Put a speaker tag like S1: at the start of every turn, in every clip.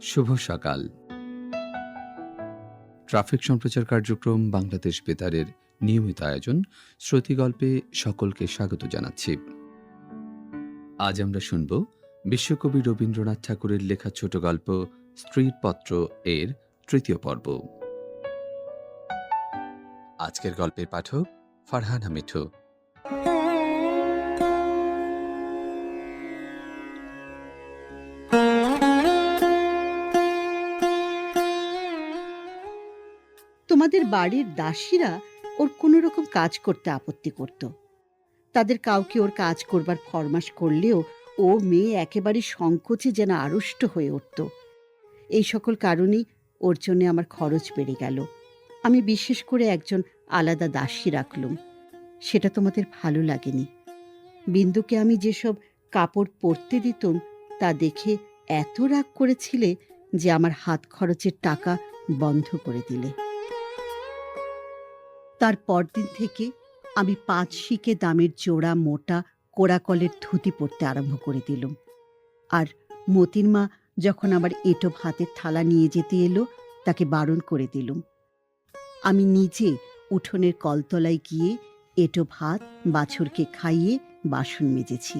S1: শুভ সকাল। ট্রাফিক সম্প্রচার কার্যক্রম বাংলাদেশ বেতারের নিয়মিত আয়োজন শ্রুতিগল্পে সকলকে স্বাগত জানাচ্ছি। আজ আমরা শুনব বিশ্বকবি রবীন্দ্রনাথ ঠাকুরের লেখা ছোট গল্প স্ত্রীর পত্র এর তৃতীয় পর্ব। আজকের গল্পের পাঠক ফারহানা মিঠু।
S2: তোমাদের বাড়ির দাসীরা ওর কোনো রকম কাজ করতে আপত্তি করত। তাদের কাউকে ওর কাজ করবার ফরমাশ করলেও ও মেয়ে একেবারে সংকোচে যেন আড়ষ্ট হয়ে উঠত। এই সকল কারণেই ওর জন্য আমার খরচ বেড়ে গেল। আমি বিশেষ করে একজন আলাদা দাসী রাখলুম। সেটা তোমাদের ভালো লাগেনি। বিন্দুকে আমি যেসব কাপড় পরতে দিতুম তা দেখে এত রাগ করেছিলে যে আমার হাত খরচের টাকা বন্ধ করে দিলে। তার পরদিন থেকে আমি 5 শিকে দামের জোড়া মোটা কোড়াকলের ধুতি পরতে আরম্ভ করে দিলুম। আর মতির মা যখন আমার এঁটো ভাতের থালা নিয়ে যেতে এলো তাকে বারণ করে দিলুম। আমি নিজে উঠোনের কলতলায় গিয়ে এঁটো ভাত বাছুরকে খাইয়ে বাসন মেজেছি।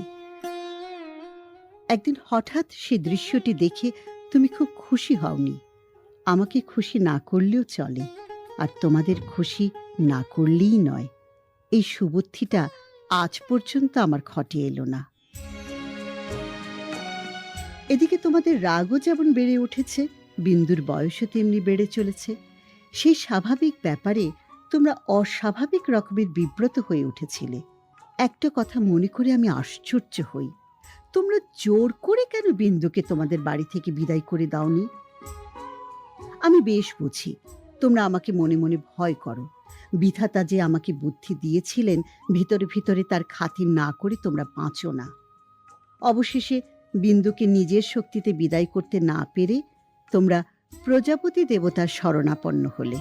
S2: একদিন হঠাৎ সে দৃশ্যটি দেখে তুমি খুব খুশি হওনি। আমাকে খুশি না করলেও চলে, আর তোমাদের খুশি না করলেই নয়, এই সুবুদ্ধিটা আজ পর্যন্ত আমার ঘটে এলো না। এদিকে তোমাদের রাগও যেমন বেড়ে উঠেছে, বিন্দুর বয়সও তেমনি বেড়ে চলেছে। সেই স্বাভাবিক ব্যাপারে তোমরা অস্বাভাবিক রকমের বিব্রত হয়ে উঠেছিলে। একটা কথা মনে করে আমি আশ্চর্য হই, তোমরা জোর করে কেন বিন্দুকে তোমাদের বাড়ি থেকে বিদায় করে দাওনি? আমি বেশ বুঝি তোমরা আমাকে মনে মনে ভয় করো। বিধাতা যে আমাকে বুদ্ধি দিয়েছিলেন, ভিতরে ভিতরে তার খাতির না করে তোমরা বাঁচো না। অবশেষে বিন্দুকে নিজের শক্তিতে বিদায় করতে না পেরে তোমরা প্রজাপতি দেবতার শরণাপন্ন হলে।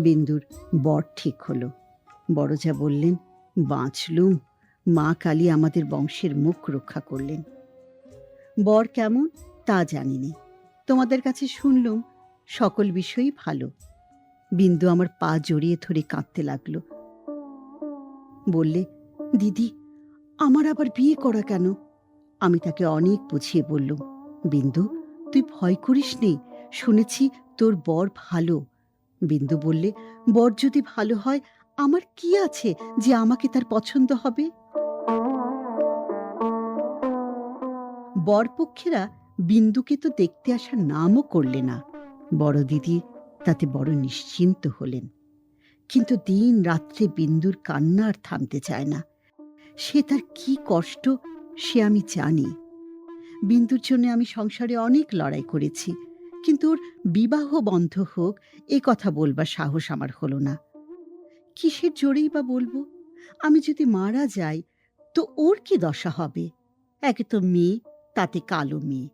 S2: বিন্দুর বর ঠিক হলো। বড়জা বললেন, বাঁচলুম, মা কালী আমাদের বংশের মুখ রক্ষা করলেন। বর কেমন তা জানিনি, তোমাদের কাছে শুনলুম সকল বিষয়ই ভালো। বিন্দু আমার পা জড়িয়ে ধরে কাঁদতে লাগলো। বললে, দিদি, আমার আবার বিয়ে করা কেন? আমি তাকে অনেক বুঝিয়ে বললুম, বিন্দু, তুই ভয় করিস নে, শুনেছি তোর বর ভালো। বিন্দু বললে, বর যদি ভালো হয় আমার কি আছে যে আমাকে তার পছন্দ হবে? বরপক্ষেরা বিন্দুকে তো দেখতে আসার নামও করলে না। বড় দিদি তাতে বড় নিশ্চিন্ত হলেন। কিন্তু দিন রাত্রে বিন্দুর কান্না আর থামতে চায় না। সে তার কি কষ্ট সে আমি জানি। বিন্দুর জন্য আমি সংসারে অনেক লড়াই করেছি, কিন্তু ওর বিবাহ বন্ধ হোক এ কথা বলবার সাহস আমার হলো না। কিসের জোরেই বা বলবো? আমি যদি মারা যাই তো ওর কি দশা হবে? একে তো মেয়ে, তাতে কালো মেয়ে,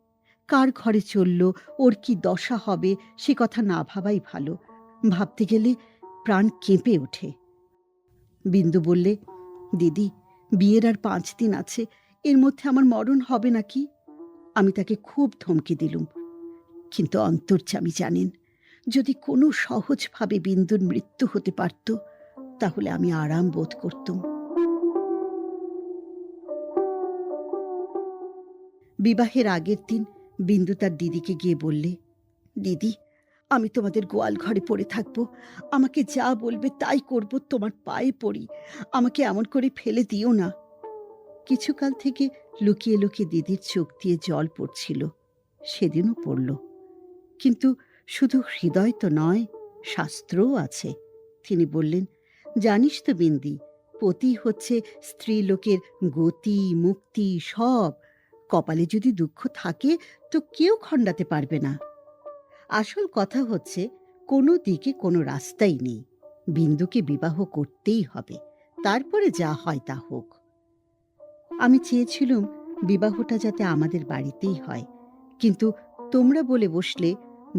S2: কার ঘরে চলল ওর কি দশা হবে সে কথা না ভাবাই ভালো। ভাবতে গেলে প্রাণ কেঁপে ওঠে। বিন্দু বললে, দিদি, বিয়ের আর 5 দিন আছে, এর মধ্যে আমার মরণ হবে নাকি? আমি তাকে খুব ধমকি দিলুম, কিন্তু অন্তর্যামী জানেন, যদি কোনো সহজভাবে বিন্দুর মৃত্যু হতে পারত তাহলে আমি আরাম বোধ করতুম। বিবাহের আগের দিন বিন্দু তার দিদিকে গিয়ে বললে, দিদি, আমি তোমাদের গোয়াল ঘরে পড়ে থাকবো, আমাকে যা বলবে তাই করব, তোমার পায়ে পড়ি, আমাকে এমন করে ফেলে দিও না। কিছুকাল থেকে লুকিয়ে লুকিয়ে দিদির চোখ দিয়ে জল পড়ছিল, সেদিনও পড়ল। কিন্তু শুধু হৃদয় তো নয়, শাস্ত্রও আছে। তিনি বললেন, জানিস তো বিন্দি, পতি হচ্ছে স্ত্রী লোকের গতি মুক্তি সব। কপালে যদি দুঃখ থাকে তো কেউ খণ্ডাতে পারবে না। আসল কথা হচ্ছে কোনো দিকে কোনো রাস্তাই নেই, বিন্দুকে বিবাহ করতেই হবে, তারপরে যা হয় তা হোক। আমি চেয়েছিলুম বিবাহটা যাতে আমাদের বাড়িতেই হয়, কিন্তু তোমরা বলে বসলে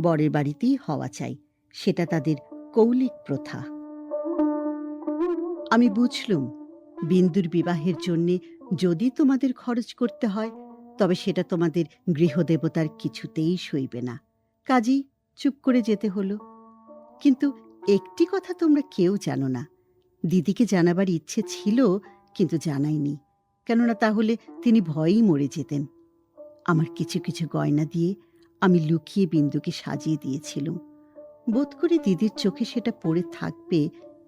S2: বরের বাড়িতেই হওয়া চাই, সেটা তাদের কৌলিক প্রথা। আমি বুঝলুম বিন্দুর বিবাহের জন্যে যদি তোমাদের খরচ করতে হয় তবে সেটা তোমাদের গৃহদেবতার কিছুতেই সইবে না। কাজেই চুপ করে যেতে হলো। কিন্তু একটি কথা তোমরা কেউ জানো না। দিদিকে জানাবার ইচ্ছে ছিল, কিন্তু জানাইনি, কেননা তাহলে তিনি ভয়েই মরে যেতেন। আমার কিছু কিছু গয়না দিয়ে আমি লুকিয়ে বিন্দুকে সাজিয়ে দিয়েছিলাম। বোধ করি দিদির চোখে সেটা পড়ে থাকবে,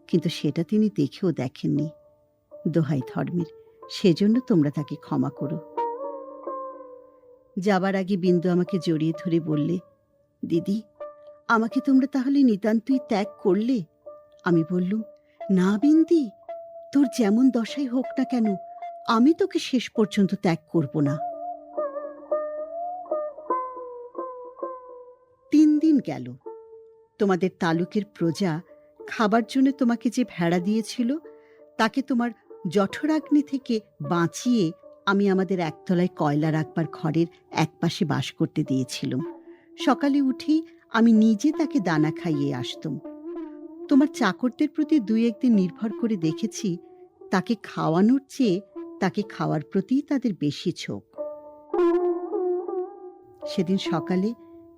S2: কিন্তু সেটা তিনি দেখেও দেখেননি। দোহাই ধর্মের, সেজন্য তোমরা তাকে ক্ষমা করো। যাবার আগে বিন্দু আমাকে জড়িয়ে ধরে বললে, দিদি, আমাকে তোমরা তাহলে নিতান্তই ত্যাগ করলে? আমি বললুম, না বিন্দি, তোর যেমন দশাই হোক না কেন, আমি তোকে শেষ পর্যন্ত ত্যাগ করব না। 3 দিন গেল। তোমাদের তালুকের প্রজা খাবার জন্য তোমাকে যে ভেড়া দিয়েছিল, তাকে তোমার জঠরাগ্নি থেকে বাঁচিয়ে আমি আমাদের একতলায় কয়লা রাখবার ঘরের একপাশে বাস করতে দিয়েছিলাম। সকালে উঠেই আমি নিজে তাকে দানা খাইয়ে আসতুম। তোমার চাকরদের প্রতি 2-1 দিন নির্ভর করে দেখেছি, তাকে খাওয়ানোর চেয়ে তাকে খাওয়ার প্রতি তাদের বেশি ঝোঁক। সেদিন সকালে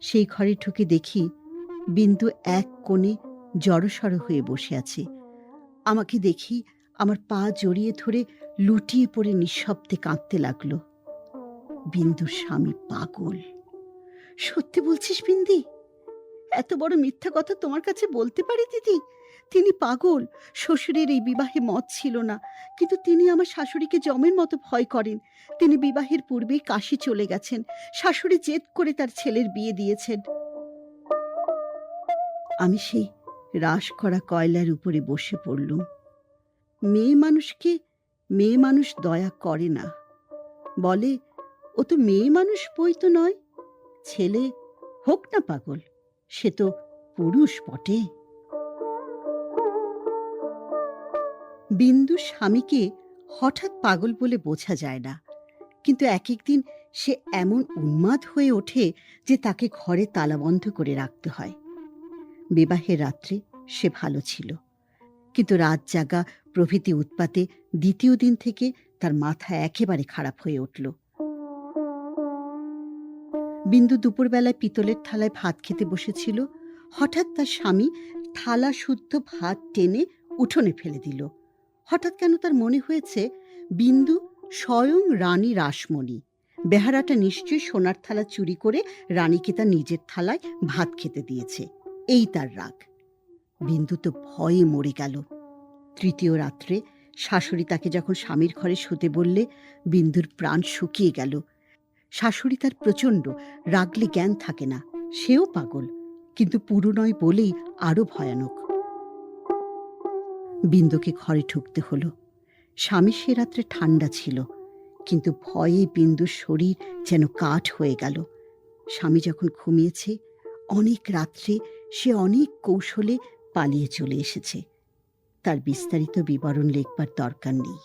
S2: সেই ঘরে ঢুকে দেখি বিন্দু এক কোণে জড়সড় হয়ে বসে আছে। আমাকে দেখি আমার পা জড়িয়ে ধরে লুটিয়ে পড়ে নিঃশব্দে কাঁদতে লাগলো। বিন্দুর স্বামী পাগল। সত্যি বলছিস বিন্দি? এত বড় মিথ্যা কথা তোমার কাছে বলতে পারি দিদি? তিনি পাগল। শ্বশুরের এই বিবাহে মত ছিল না, কিন্তু তিনি আমার শাশুড়িকে যমের মতো ভয় করেন। তিনি বিবাহের পূর্বেই কাশী চলে গেছেন। শাশুড়ি জেদ করে তার ছেলের বিয়ে দিয়েছেন। আমি সেই রাশ করা কয়লার উপরে বসে পড়লুম। মেয়ে মানুষকে মেয়ে মানুষ দয়া করে না। বলে, ও তো মেয়ে মানুষ বই তো নয়। ছেলে হোক না পাগল, সে তো পুরুষ বটে। বিন্দু স্বামীকে হঠাৎ পাগল বলে বোঝা যায় না, কিন্তু এক একদিন সে এমন উন্মাদ হয়ে ওঠে যে তাকে ঘরে তালাবন্ধ করে রাখতে হয়। বিবাহের রাত্রে সে ভালো ছিল, কিন্তু রাত জাগা প্রভৃতি উৎপাতে দ্বিতীয় দিন থেকে তার মাথা একেবারে খারাপ হয়ে উঠল। বিন্দু দুপুরবেলায় পিতলের থালায় ভাত খেতে বসেছিল। হঠাৎ তার স্বামী থালা শুদ্ধ ভাত টেনে উঠোনে ফেলে দিল। হঠাৎ কেন তার মনে হয়েছে বিন্দু স্বয়ং রানী রাসমণি। বেহারাটা নিশ্চয়ই সোনার থালা চুরি করে রানীকে তার নিজের থালায় ভাত খেতে দিয়েছে, এই তার রাগ। বিন্দু তো ভয়ে মরে গেল। তৃতীয় রাত্রে শাশুড়ি তাকে যখন স্বামীর ঘরে শুতে বললে, বিন্দুর প্রাণ শুকিয়ে গেল। শাশুড়ি তার প্রচণ্ড, রাগলে জ্ঞান থাকে না। সেও পাগল, কিন্তু পুরো নয় বলেই আরো ভয়ানক। বিন্দুকে ঘরে ঢুকতে হলো। স্বামী সে রাত্রে ঠান্ডা ছিল, কিন্তু ভয়ে বিন্দুর শরীর যেন কাঠ হয়ে গেল। স্বামী যখন ঘুমিয়েছে, অনেক রাত্রে সে অনেক কৌশলে পালিয়ে চলে এসেছে। তার বিস্তারিত বিবরণ লিখবার দরকার নেই।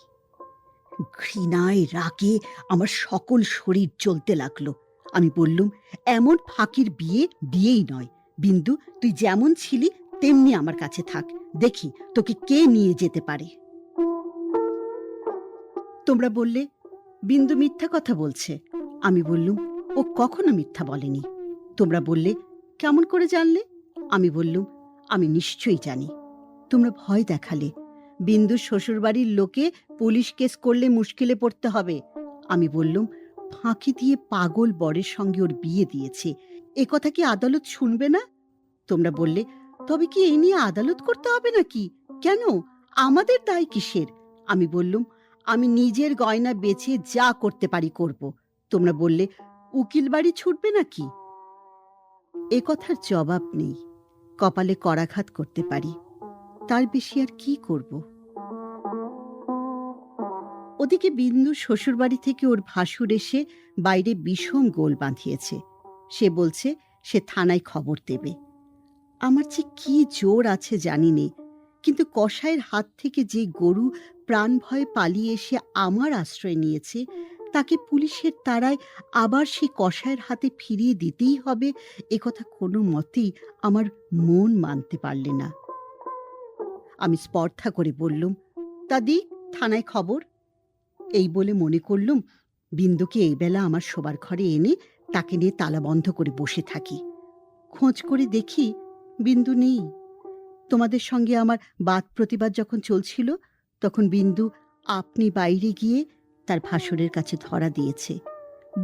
S2: ঘৃণায় রাগে আমার সকল শরীর জ্বলতে লাগলো। আমি বললুম, এমন ফাঁকির বিয়ে বিয়েই নয়। বিন্দু, তুই যেমন ছিলি তেমনি আমার কাছে থাক, দেখি তোকে কে নিয়ে যেতে পারে। তোমরা বললে বিন্দু মিথ্যা কথা বলছে। আমি বললুম, ও কখনো মিথ্যা বলেনি। তোমরা বললে, কেমন করে জানলে? আমি বললুম, আমি নিশ্চয়ই জানি। তোমরা ভয় দেখালে, বিন্দুর শ্বশুরবাড়ির লোকে পুলিশ কেস করলে মুশকিলে পড়তে হবে। আমি বললুম, ফাঁকি দিয়ে পাগল বরের সঙ্গে ওর বিয়ে দিয়েছে, এ কথা কি আদালত শুনবে না? তোমরা বললে, তবে কি এই নিয়ে আদালত করতে হবে নাকি? কেন, আমাদের দায় কিসের? আমি বললুম, আমি নিজের গয়না বেচে যা করতে পারি করব। তোমরা বললে, উকিল বাড়ি ছুটবে নাকি? এ কথার জবাব নেই। কপালে করাঘাত করতে পারি, তার বেশি আর কি করব? ওদিকে বিন্দু শ্বশুরবাড়ি থেকে ওর ভাসুর এসে বাইরে বিষম গোল বাঁধিয়েছে। সে বলছে সে থানায় খবর দেবে। আমার যে কি জোর আছে জানি নে, কিন্তু কসাইয়ের হাত থেকে যে গরু প্রাণ ভয়ে পালিয়ে এসে আমার আশ্রয় নিয়েছে, তাকে পুলিশের তাড়ায় আবার সেই কসাইয়ের হাতে ফিরিয়ে দিতেই হবে, এ কথা কোনো মতেই আমার মন মানতে পারলে না। আমি স্পর্ধা করে বললুম, তা দিক থানায় খবর। এই বলে মনে করলুম বিন্দুকে এই বেলা আমার শোবার ঘরে এনে তাকে নিয়ে তালা বন্ধ করে বসে থাকি। খোঁজ করে দেখি বিন্দু নেই। তোমাদের সঙ্গে আমার বাদ প্রতিবাদ যখন চলছিল, তখন বিন্দু আপনি বাইরে গিয়ে তার ভাসুরের কাছে ধরা দিয়েছে।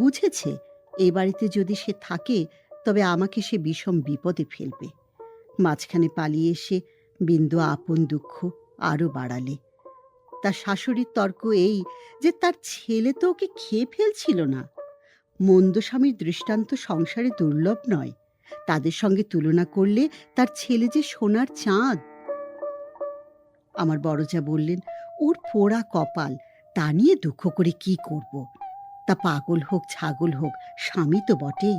S2: বুঝেছে এই বাড়িতে যদি সে থাকে তবে আমাকে সে বিষম বিপদে ফেলবে। মাঝখানে পালিয়ে এসে বিন্দু আপন দুঃখ আরো বাড়ালে। তার শাশুড়ির তর্ক এই যে তার ছেলে তো ওকে খেয়ে ফেলছিল না। মন্দ স্বামীর দৃষ্টান্ত সংসারে দুর্লভ নয়, তাদের সঙ্গে তুলনা করলে তার ছেলে যে সোনার চাঁদ। আমার বড়জা বললেন, ওর পোড়া কপাল, তা নিয়ে দুঃখ করে কি করব? তা পাগল হোক ছাগল হোক, স্বামী তো বটে।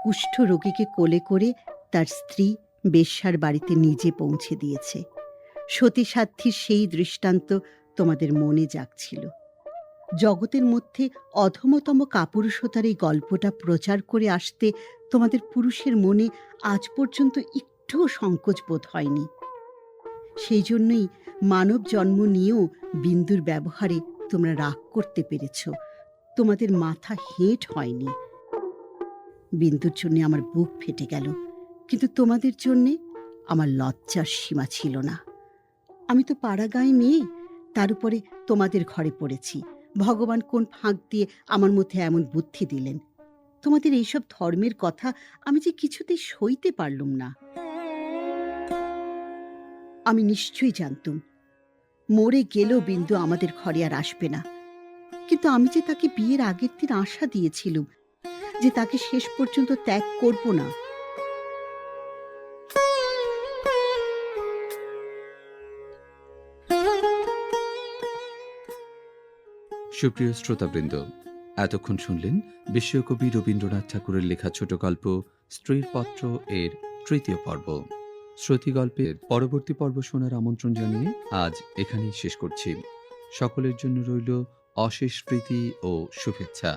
S2: কুষ্ঠ রোগীকে কোলে করে তার স্ত্রী বেশ্যার বাড়িতে নিজে পৌঁছে দিয়েছে। সতীসাধ্যীর সেই দৃষ্টান্ত তোমাদের মনে জাগছিল। জগতের মধ্যে অধমতম কাপুরুষতার এই গল্পটা প্রচার করে আসতে তোমাদের পুরুষের মনে আজ পর্যন্ত একটুও সংকোচ বোধ হয়নি। সেই জন্যই মানব জন্ম নিয়েও বিন্দুর ব্যবহারে তোমরা রাগ করতে পেরেছ, তোমাদের মাথা হেঁট হয়নি। বিন্দুর জন্য আমার বুক ফেটে গেল, কিন্তু তোমাদের জন্যে আমার লজ্জার সীমা ছিল না। আমি তো পাড়াগাঁয়ে মেয়ে, তার উপরে তোমাদের ঘরে পড়েছি। ভগবান কোন ফাঁক দিয়ে আমার মধ্যে এমন বুদ্ধি দিলেন? তোমাদের এইসব ধর্মের কথা আমি যে কিছুতেই সইতে পারলুম না। আমি নিশ্চয়ই জানতুম মরে গেলেও বিন্দু আমাদের ঘরে আর আসবে না, কিন্তু আমি যে তাকে বিয়ের আগের দিন আশা দিয়েছিলুম যে তাকে শেষ পর্যন্ত ত্যাগ করব না।
S1: সুপ্রিয় শ্রোতাবৃন্দ, এতক্ষণ শুনলেন বিশ্বকবি রবীন্দ্রনাথ ঠাকুরের লেখা ছোট গল্প স্ত্রীর পত্র এর তৃতীয় পর্ব। শ্রুতি গল্পের পরবর্তী পর্ব শোনার আমন্ত্রণ জানিয়ে আজ এখানেই শেষ করছি। সকলের জন্য রইল অশেষ প্রীতি ও শুভেচ্ছা।